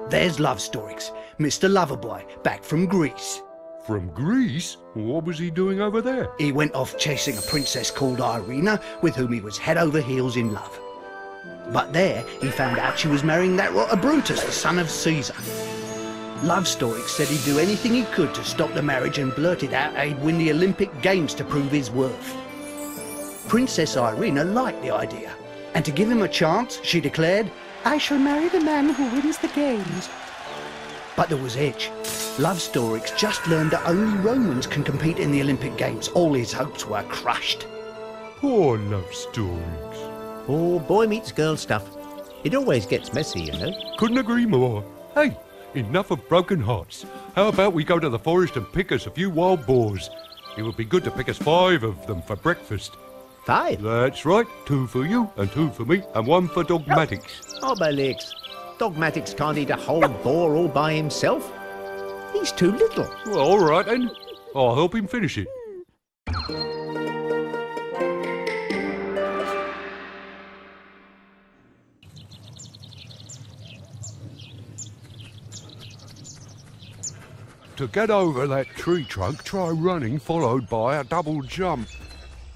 There's Asterix, Mr. Loverboy, back from Greece. From Greece? What was he doing over there? He went off chasing a princess called Irina, with whom he was head over heels in love. But there, he found out she was marrying that rotter Brutus, the son of Caesar. Asterix said he'd do anything he could to stop the marriage and blurted out he'd win the Olympic Games to prove his worth. Princess Irina liked the idea, and to give him a chance, she declared, "I shall marry the man who wins the games." But there was hitch. Asterix just learned that only Romans can compete in the Olympic Games. All his hopes were crushed. Poor Asterix. Oh, boy meets girl stuff. It always gets messy, you know. Couldn't agree more. Hey, enough of broken hearts. How about we go to the forest and pick us a few wild boars? It would be good to pick us 5 of them for breakfast. 5? That's right. 2 for you and 2 for me and 1 for Dogmatics. Obelix. Dogmatics can't eat a whole boar all by himself. He's too little. Well, all right then. I'll help him finish it. To get over that tree trunk, try running followed by a double jump.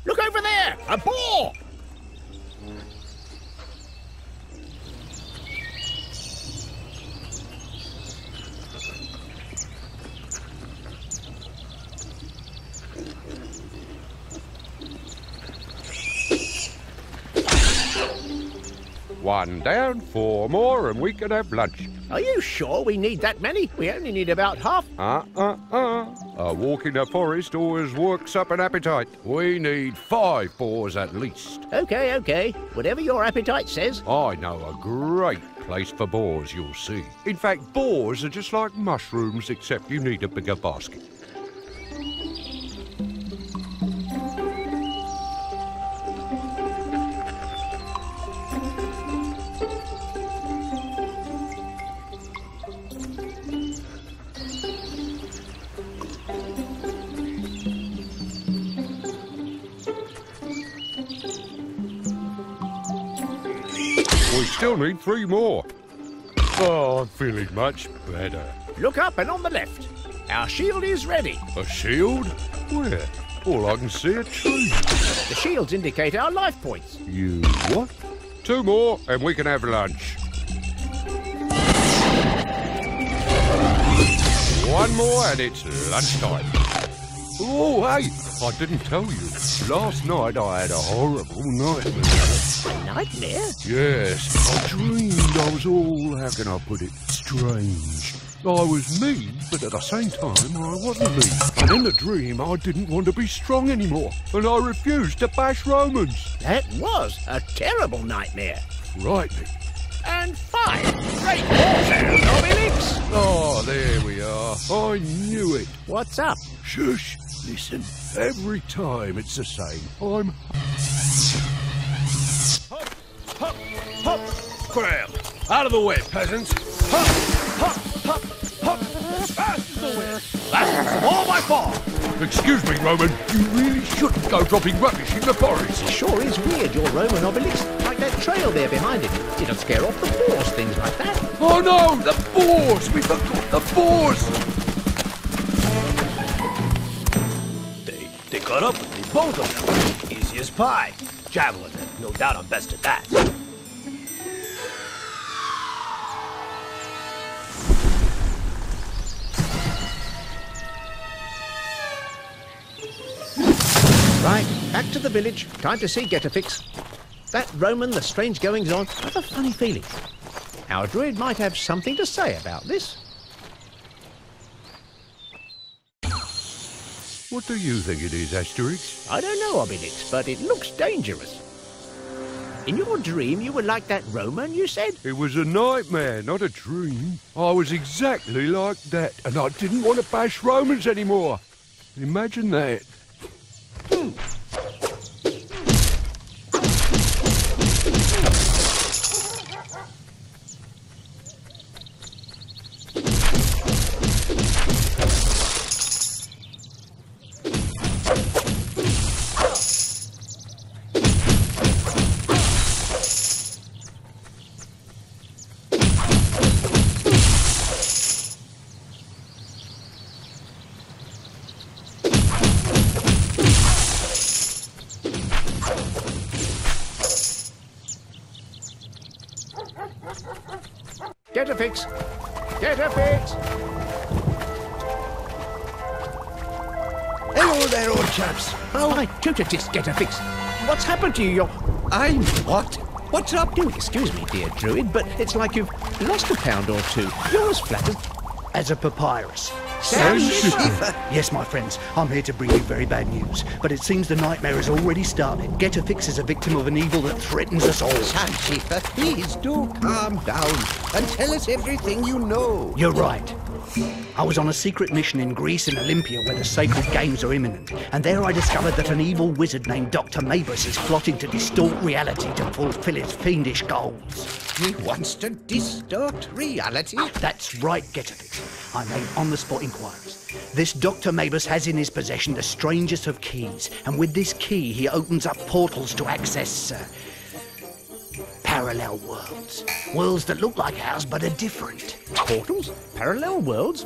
Look over there! A boar! One down, 4 more, and we can have lunch. Are you sure we need that many? We only need about half. A walk in the forest always works up an appetite. We need 5 boars at least. Okay. Whatever your appetite says. I know a great place for boars, you'll see. In fact, boars are just like mushrooms, except you need a bigger basket. We still need 3 more. Oh, I'm feeling much better. Look up and on the left. Our shield is ready. A shield? Where? All I can see are trees. The shields indicate our life points. You what? 2 more and we can have lunch. 1 more and it's lunchtime. Oh, hey, I didn't tell you. Last night I had a horrible nightmare. A nightmare? Yes, I dreamed I was all, how can I put it, strange. I was me, but at the same time I wasn't me. And in the dream I didn't want to be strong anymore, and I refused to bash Romans. That was a terrible nightmare. Frightening. And 5 great boar sounds, Obelix. Oh, there we are. I knew it. What's up? Shush. Listen, every time it's the same. I'm... Hop, hop, hop. Graham, out of the way, peasants. Hop, hop, hop, hop. As fast as the wind. That's all my fault. Excuse me, Roman. You really shouldn't go dropping rubbish in the forest. It sure is weird, your Roman Obelix. Like that trail there behind it. It'll scare off the boars, things like that. Oh no, the boars! We forgot the boars! They got up with me, both of them. Easy as pie. Javelin, no doubt I'm best at that. Right, back to the village. Time to see Getafix. That Roman, the strange goings-on, have a funny feeling. Our druid might have something to say about this. What do you think it is, Asterix? I don't know, Obelix, but it looks dangerous. In your dream, you were like that Roman, you said? It was a nightmare, not a dream. I was exactly like that, and I didn't want to bash Romans anymore. Imagine that. a fix. Get a fix. Hello there, old chaps. Oh, I do just get a fix. What's happened to you? I'm what? What's up? Do excuse me, dear Druid, but it's like you've lost a pound or two. You're as flat As a papyrus. Sam Schiffer. Yes, my friends, I'm here to bring you very bad news. But it seems the nightmare has already started. Get-a-Fix is a victim of an evil that threatens us all. Sam Schiffer, please do calm down and tell us everything you know. You're right. I was on a secret mission in Greece and Olympia where the sacred games are imminent. And there I discovered that an evil wizard named Dr. Mabus is plotting to distort reality to fulfill his fiendish goals. He wants to distort reality. That's right, Get-a-Fix. I made on-the-spot inquiries. This Dr. Mabus has in his possession the strangest of keys. And with this key, he opens up portals to access parallel worlds. Worlds that look like ours but are different. portals, parallel worlds.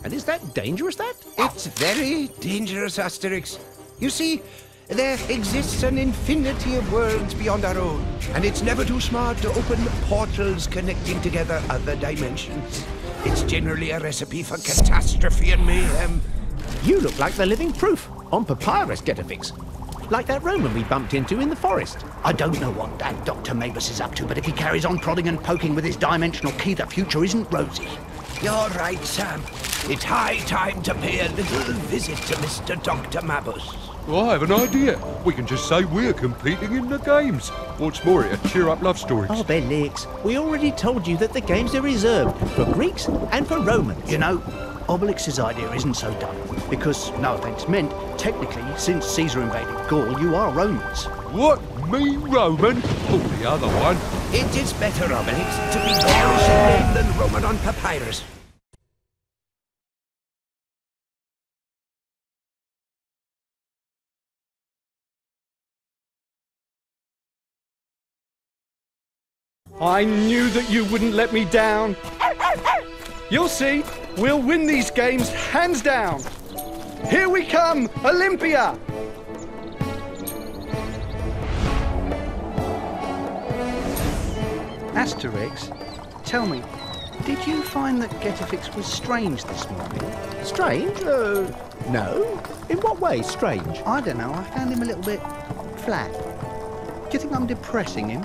And is that dangerous, that? It's very dangerous, Asterix. You see, there exists an infinity of worlds beyond our own, and it's never too smart to open portals connecting together other dimensions. It's generally a recipe for catastrophe and mayhem. You look like the living proof. On papyrus, Get-a-Fix. Like that Roman we bumped into in the forest. I don't know what that Dr. Mabus is up to, but if he carries on prodding and poking with his dimensional key, the future isn't rosy. You're right, Sam. It's high time to pay a little visit to Mr. Dr. Mabus. Well, I have an idea. We can just say we're competing in the games. What's more, it'll cheer up love stories. Oh, Belix, we already told you that the games are reserved for Greeks and for Romans. You know, Obelix's idea isn't so dumb, because, no offence meant, technically, since Caesar invaded Gaul, you are Romans. What? Me, Roman? Oh, the other one. It is better, Obelix, to be Gaulish in name than Roman on papyrus. I knew that you wouldn't let me down. You'll see, we'll win these games hands down. Here we come, Olympia! Asterix, tell me, did you find that Get-a-Fix was strange this morning? Strange? No. In what way, strange? I don't know, I found him a little bit flat. Do you think I'm depressing him?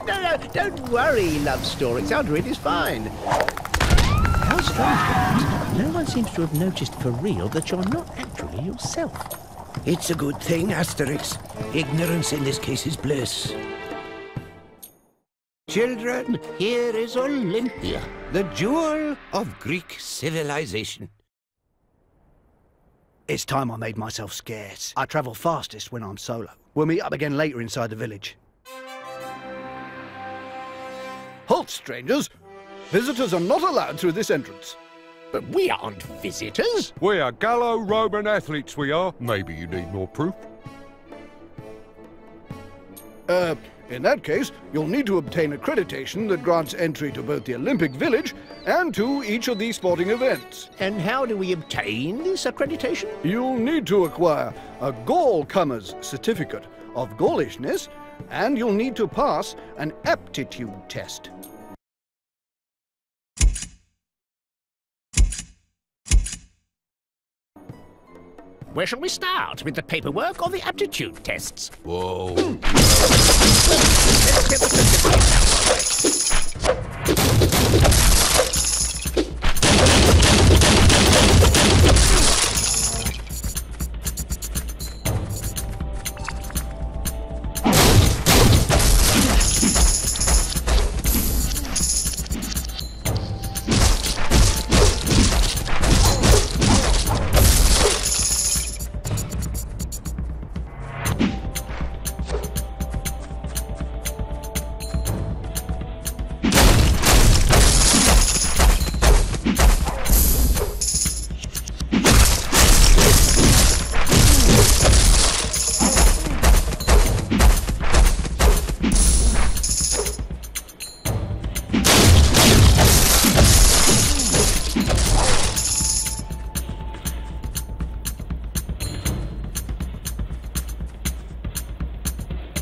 No, don't worry, love Asterix. Our druid is fine. How strange that is. No one seems to have noticed for real that you're not actually yourself. It's a good thing, Asterix. Ignorance in this case is bliss. Children, here is Olympia, the jewel of Greek civilization. It's time I made myself scarce. I travel fastest when I'm solo. We'll meet up again later inside the village. Halt, strangers! Visitors are not allowed through this entrance. But we aren't visitors. We are Gallo-Roman athletes, we are. Maybe you need more proof. In that case, you'll need to obtain accreditation that grants entry to both the Olympic Village and to each of these sporting events. And how do we obtain this accreditation? You'll need to acquire a Gaul-comer's certificate of Gaulishness, and you'll need to pass an aptitude test. Where shall we start? With the paperwork or the aptitude tests? Whoa. Let's get the certificate out of the way.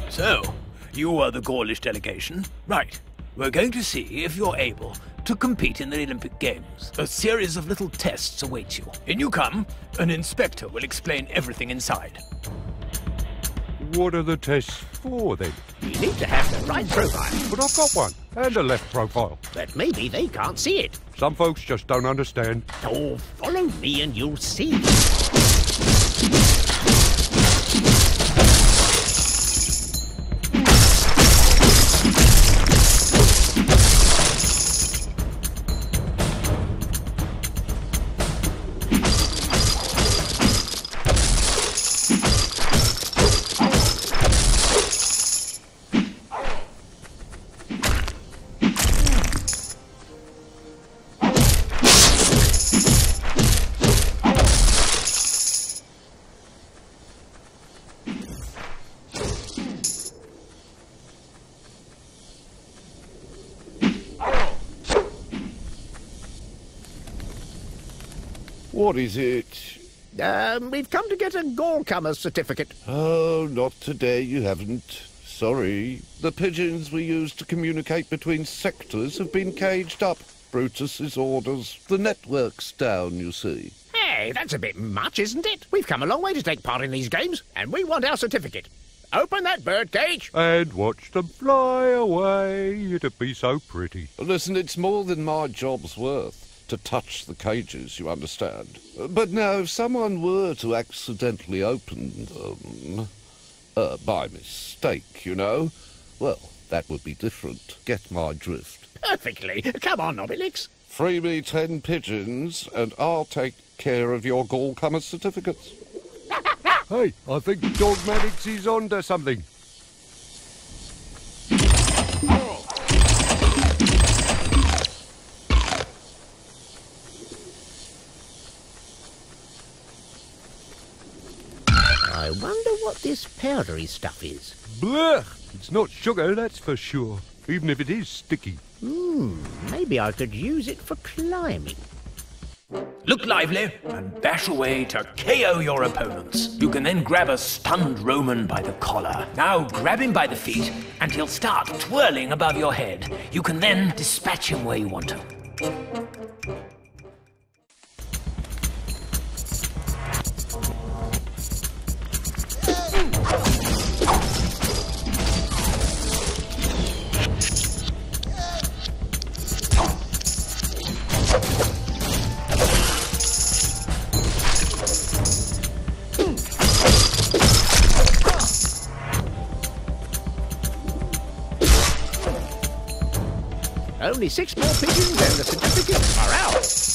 So, you are the Gaulish delegation? Right. We're going to see if you're able to compete in the Olympic Games. A series of little tests awaits you. In you come, an inspector will explain everything inside. What are the tests for, then? You need to have the right profile, But I've got one, and a left profile. but maybe they can't see it. Some folks just don't understand. Oh, follow me and you'll see. What is it? We've come to get a Gore-Comer certificate. Oh, not today, you haven't. Sorry. The pigeons we use to communicate between sectors have been caged up. Brutus's orders. The network's down, you see. Hey, that's a bit much, isn't it? We've come a long way to take part in these games, and we want our certificate. Open that bird cage. And watch them fly away. It'd be so pretty. Listen, it's more than my job's worth to touch the cages, you understand. But now, if someone were to accidentally open them, by mistake, you know, well, that would be different. Get my drift. Perfectly. Come on, Obelix. Free me 10 pigeons, and I'll take care of your Gore-Comer certificates. Hey, I think Dogmatics is onto something. I wonder what this powdery stuff is. Blech! It's not sugar, that's for sure. Even if it is sticky. Maybe I could use it for climbing. Look lively and dash away to KO your opponents. You can then grab a stunned Roman by the collar. Now grab him by the feet and he'll start twirling above your head. You can then dispatch him where you want to. Only 6 more pigeons and the certificates are ours.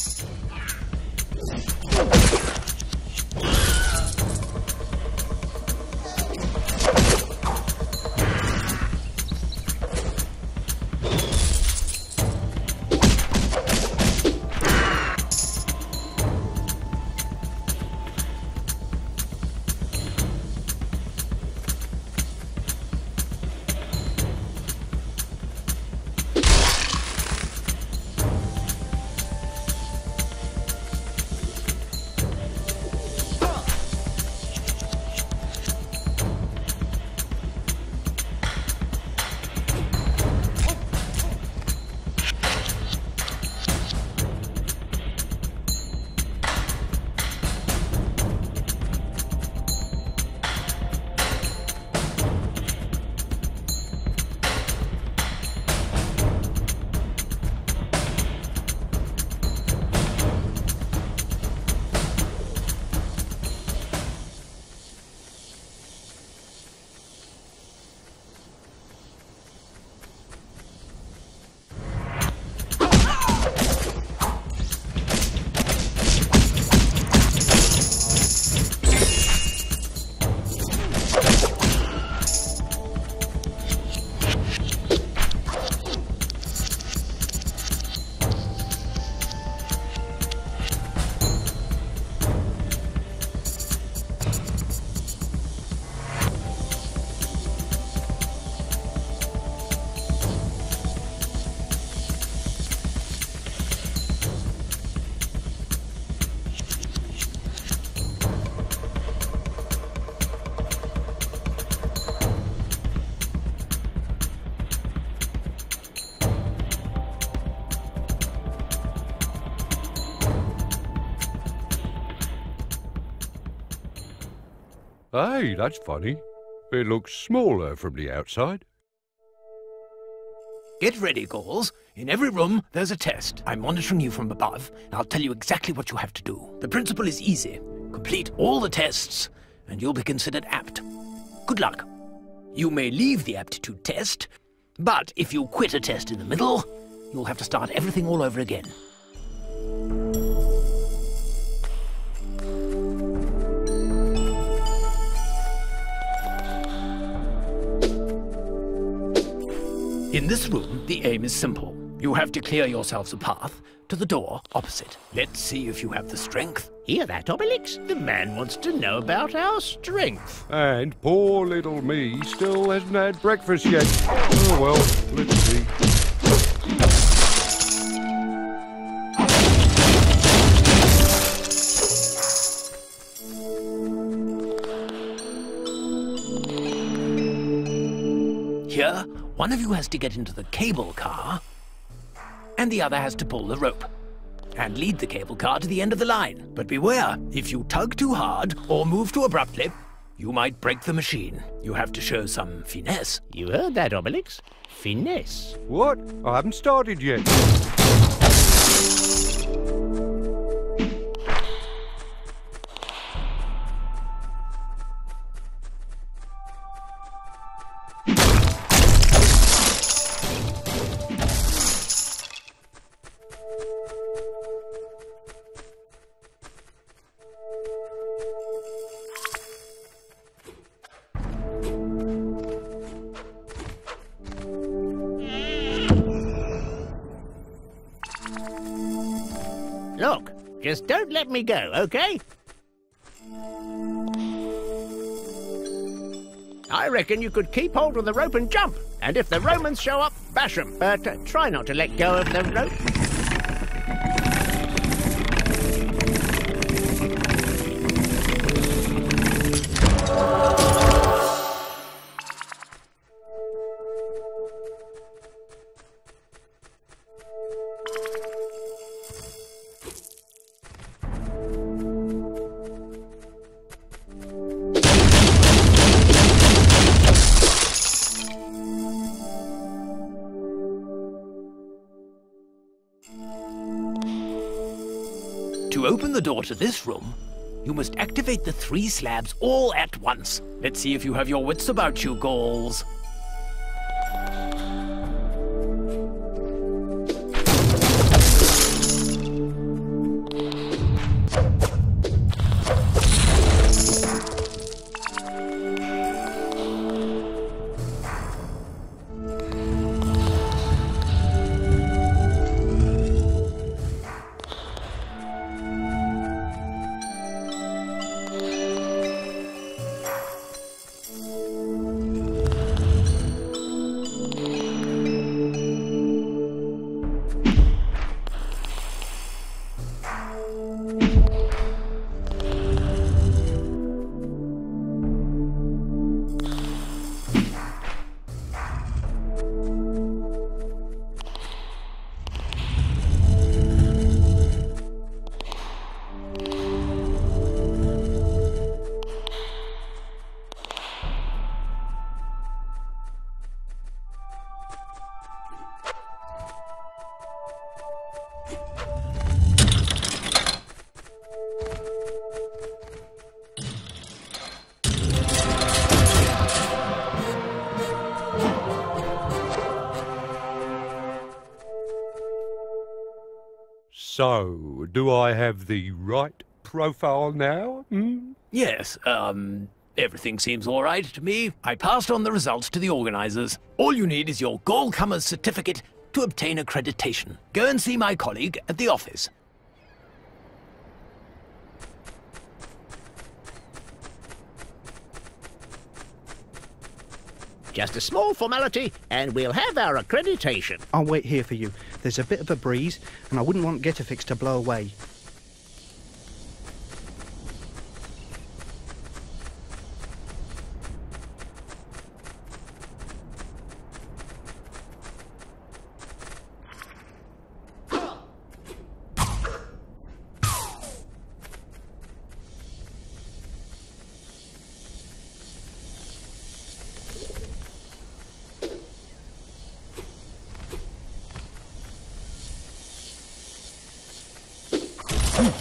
Hey, that's funny. It looks smaller from the outside. Get ready, Galls. In every room, there's a test. I'm monitoring you from above, and I'll tell you exactly what you have to do. The principle is easy. Complete all the tests, and you'll be considered apt. Good luck. You may leave the aptitude test, but if you quit a test in the middle, you'll have to start everything all over again. In this room, the aim is simple. You have to clear yourselves a path to the door opposite. Let's see if you have the strength. Hear that, Obelix? The man wants to know about our strength. And poor little me still hasn't had breakfast yet. Oh well, let's see. Here, one of you has to get into the cable car, and the other has to pull the rope, and lead the cable car to the end of the line. But beware, if you tug too hard or move too abruptly, you might break the machine. You have to show some finesse. You heard that, Obelix? Finesse. What? I haven't started yet. Look, just don't let me go, okay? I reckon you could keep hold of the rope and jump. And if the Romans show up, bash them. But try not to let go of the rope. To open the door to this room, you must activate the 3 slabs all at once. Let's see if you have your wits about you, Galls. So, do I have the right profile now? Yes, everything seems all right to me. I passed on the results to the organizers. All you need is your Gallcomer's certificate to obtain accreditation. Go and see my colleague at the office. Just a small formality, and we'll have our accreditation. I'll wait here for you. There's a bit of a breeze, and I wouldn't want Getafix to blow away.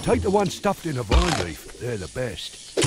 Take the one stuffed in a vine leaf. They're the best.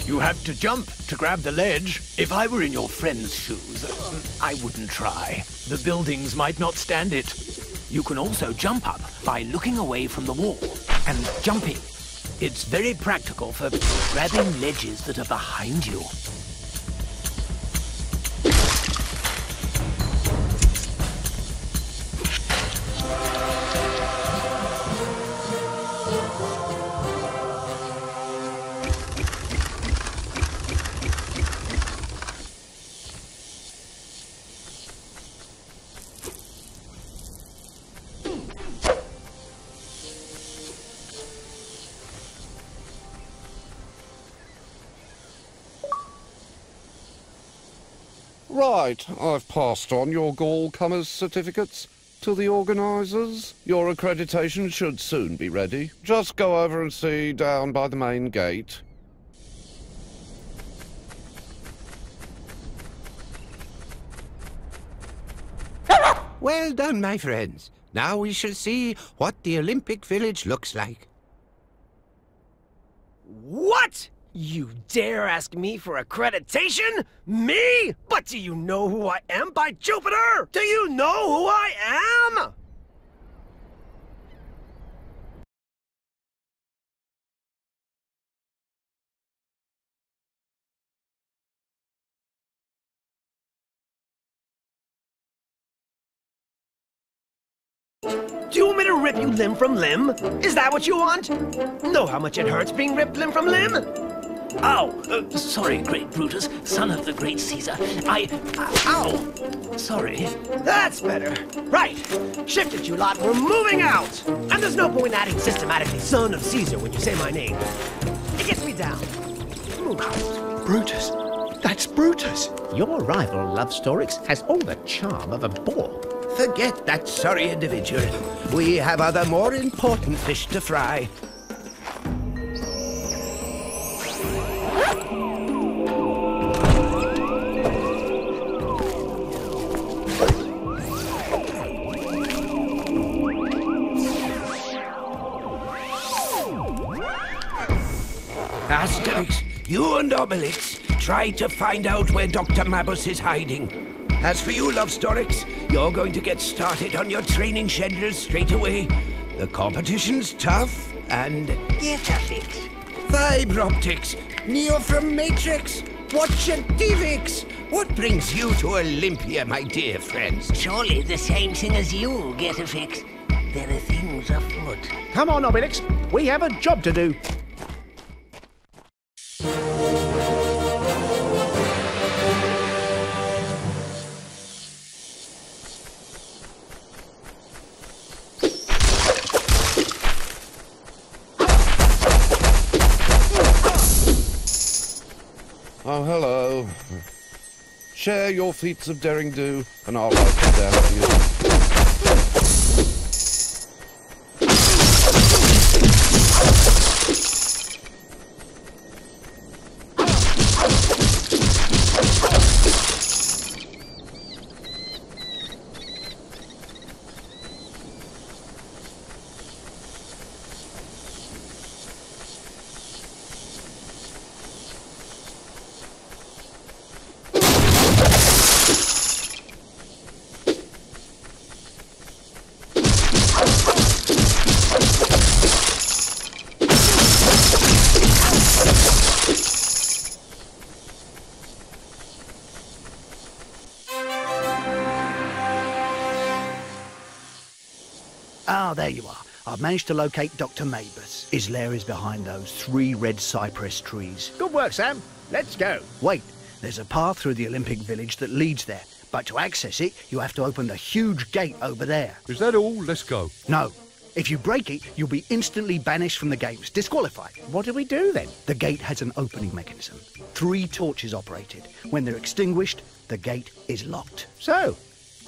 You have to jump to grab the ledge. If I were in your friend's shoes, I wouldn't try. The buildings might not stand it. You can also jump up by looking away from the wall and jumping. It's very practical for grabbing ledges that are behind you. Right, I've passed on your Gall-Comers certificates to the organisers. Your accreditation should soon be ready. Just go over and see down by the main gate. Well done, my friends. Now we shall see what the Olympic Village looks like. What? You dare ask me for accreditation? Me? But do you know who I am, by Jupiter? Do you know who I am? Do you want me to rip you limb from limb? Is that what you want? Know how much it hurts being ripped limb from limb? Ow! Sorry, great Brutus, son of the great Caesar. Ow! Sorry. That's better. Right. Shift it, you lot. We're moving out. And there's no point adding systematically son of Caesar when you say my name. It gets me down. Move out. Brutus. That's Brutus. Your rival, Asterix, has all the charm of a boar. Forget that sorry individual. We have other more important fish to fry. Asterix, you and Obelix try to find out where Dr. Mabus is hiding. As for you, Asterix, you're going to get started on your training schedule straight away. The competition's tough and... Get a fix. Fiber optics, Neo from Matrix, Watch a Divix. What brings you to Olympia, my dear friends? Surely the same thing as you, Get a fix. There are things afoot. Come on, Obelix. We have a job to do. Oh, hello. Share your feats of daring-do, and I'll write them down for you. Ah, there you are. I've managed to locate Dr. Mabus. His lair is behind those 3 red cypress trees. Good work, Sam. Let's go. Wait, there's a path through the Olympic village that leads there. But to access it, you have to open the huge gate over there. Is that all? Let's go. No. If you break it, you'll be instantly banished from the games, disqualified. What do we do then? The gate has an opening mechanism. 3 torches operated. When they're extinguished, the gate is locked. So,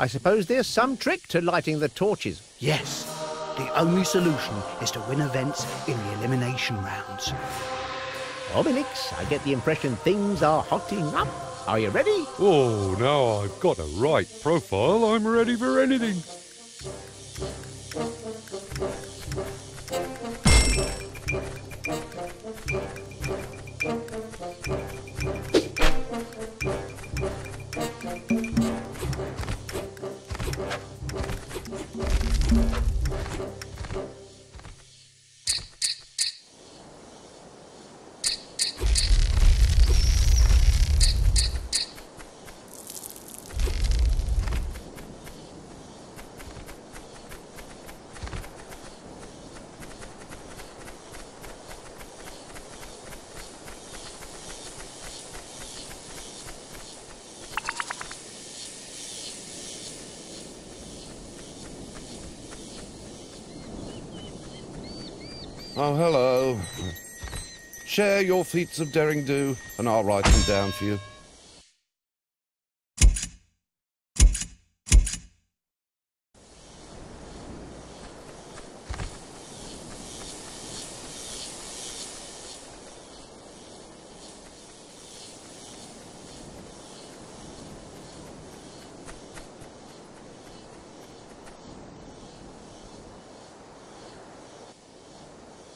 I suppose there's some trick to lighting the torches. Yes. The only solution is to win events in the elimination rounds. Obelix, I get the impression things are hotting up. Are you ready? Oh, now I've got a right profile. I'm ready for anything. Oh, hello. Share your feats of daring do, and I'll write them down for you.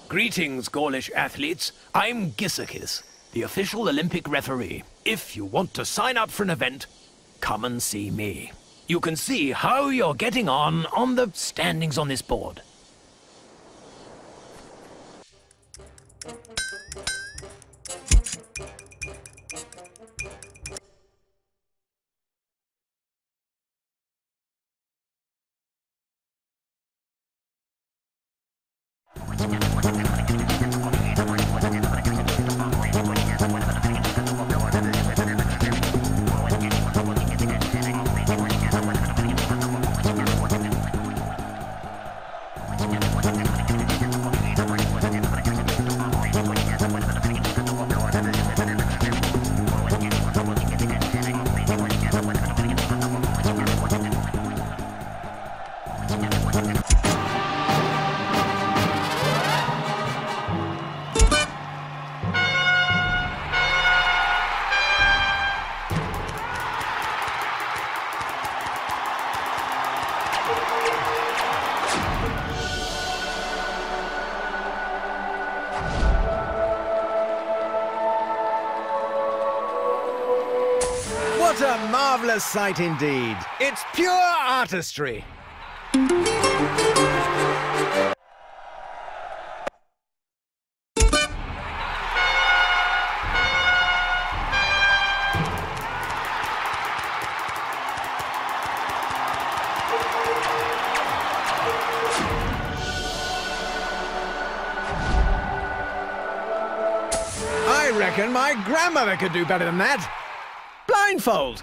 Greetings, Gaulish athletes. I'm Gisakis, the official Olympic referee. If you want to sign up for an event, come and see me. You can see how you're getting on the standings on this board. What a marvellous sight indeed. It's pure artistry. I reckon my grandmother could do better than that. Blindfold.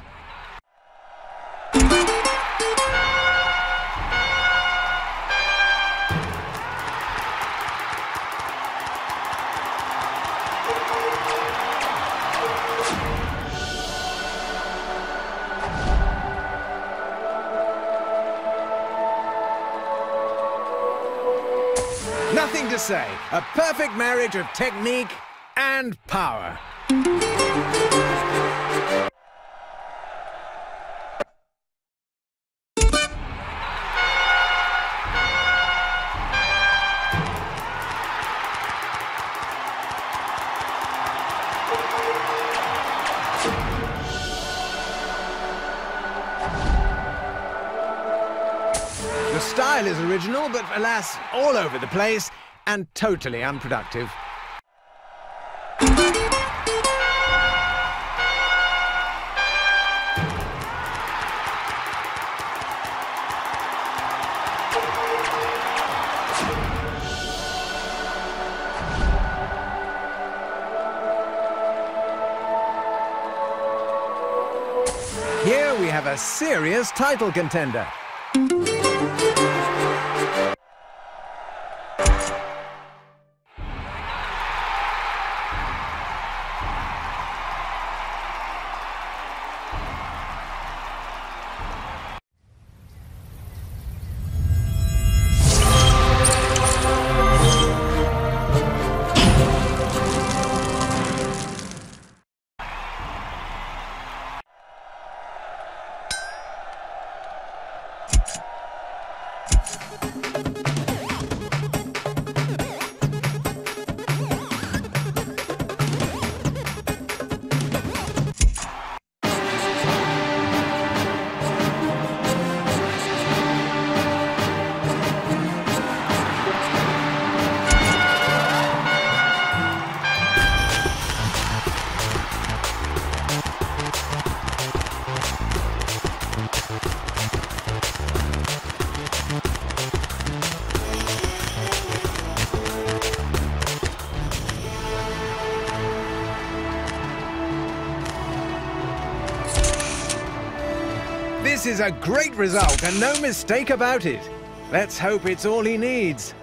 Nothing to say. A perfect marriage of technique and power. The style is original, but alas, all over the place and totally unproductive. Here we have a serious title contender. This is a great result and no mistake about it. Let's hope it's all he needs.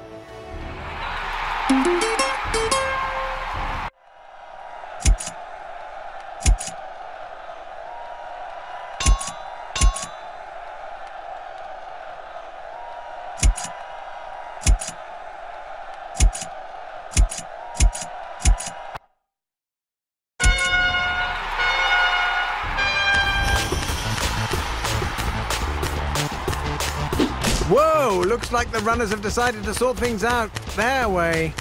Whoa! Looks like the runners have decided to sort things out their way.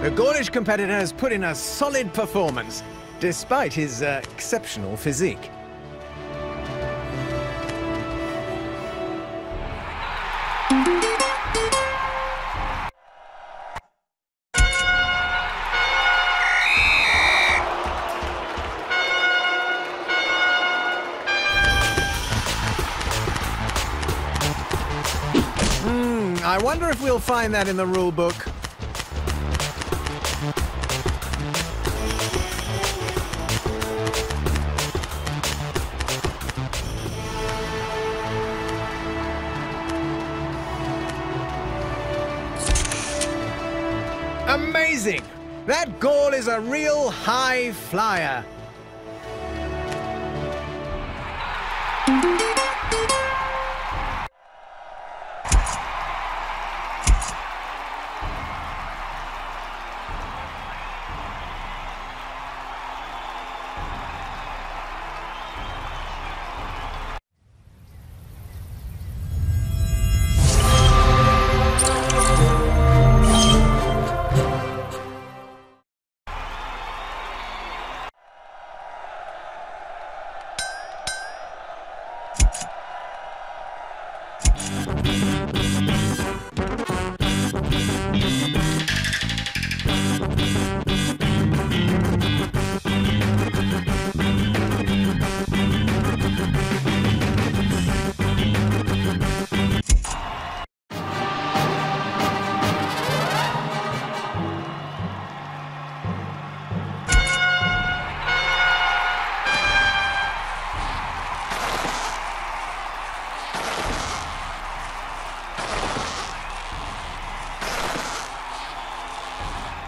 The Gaulish competitor has put in a solid performance, despite his exceptional physique. I wonder if we'll find that in the rule book. Amazing! That Gaul is a real high flyer.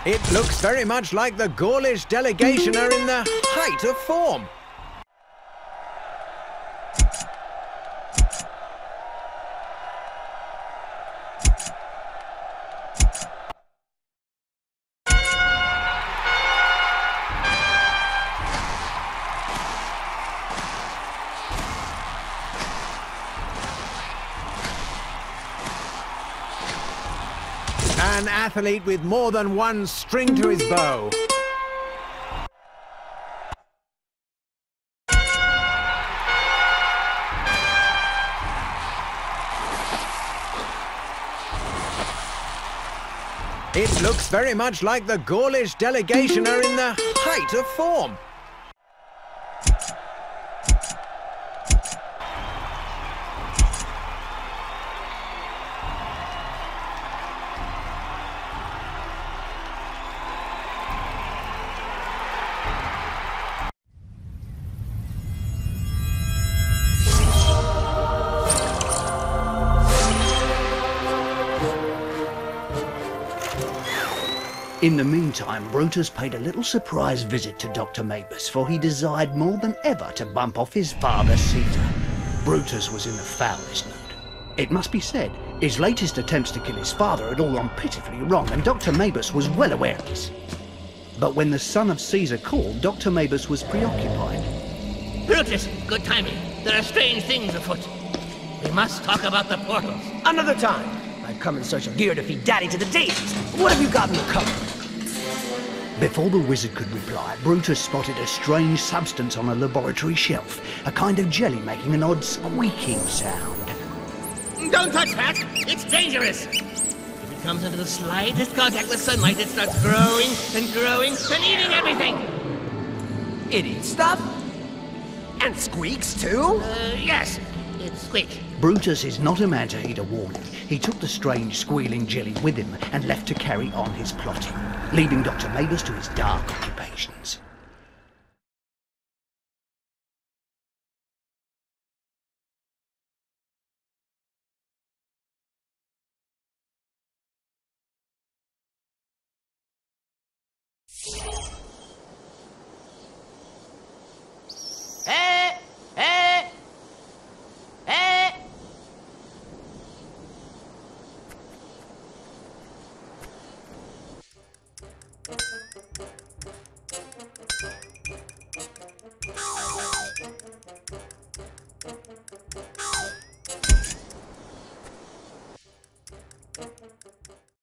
It looks very much like the Gaulish delegation are in the height of form. An athlete with more than one string to his bow. It looks very much like the Gaulish delegation are in the height of form. In the meantime, Brutus paid a little surprise visit to Dr. Mabus, for he desired more than ever to bump off his father, Caesar. Brutus was in the foulest mood. It must be said, his latest attempts to kill his father had all gone pitifully wrong, and Dr. Mabus was well aware of this. But when the son of Caesar called, Dr. Mabus was preoccupied. Brutus, good timing. There are strange things afoot. We must talk about the portals. Another time. I've come in search of gear to feed Daddy to the daisies. What have you got in your cupboard? Before the wizard could reply, Brutus spotted a strange substance on a laboratory shelf, a kind of jelly making an odd squeaking sound. Don't touch that! It's dangerous! If it comes into the slightest contact with sunlight, it starts growing and growing and eating everything! It eats stuff? And squeaks, too? Yes, it squeaks. Brutus is not a man to heed a warning. He took the strange squealing jelly with him and left to carry on his plotting, leaving Dr. Mabus to his dark occupations.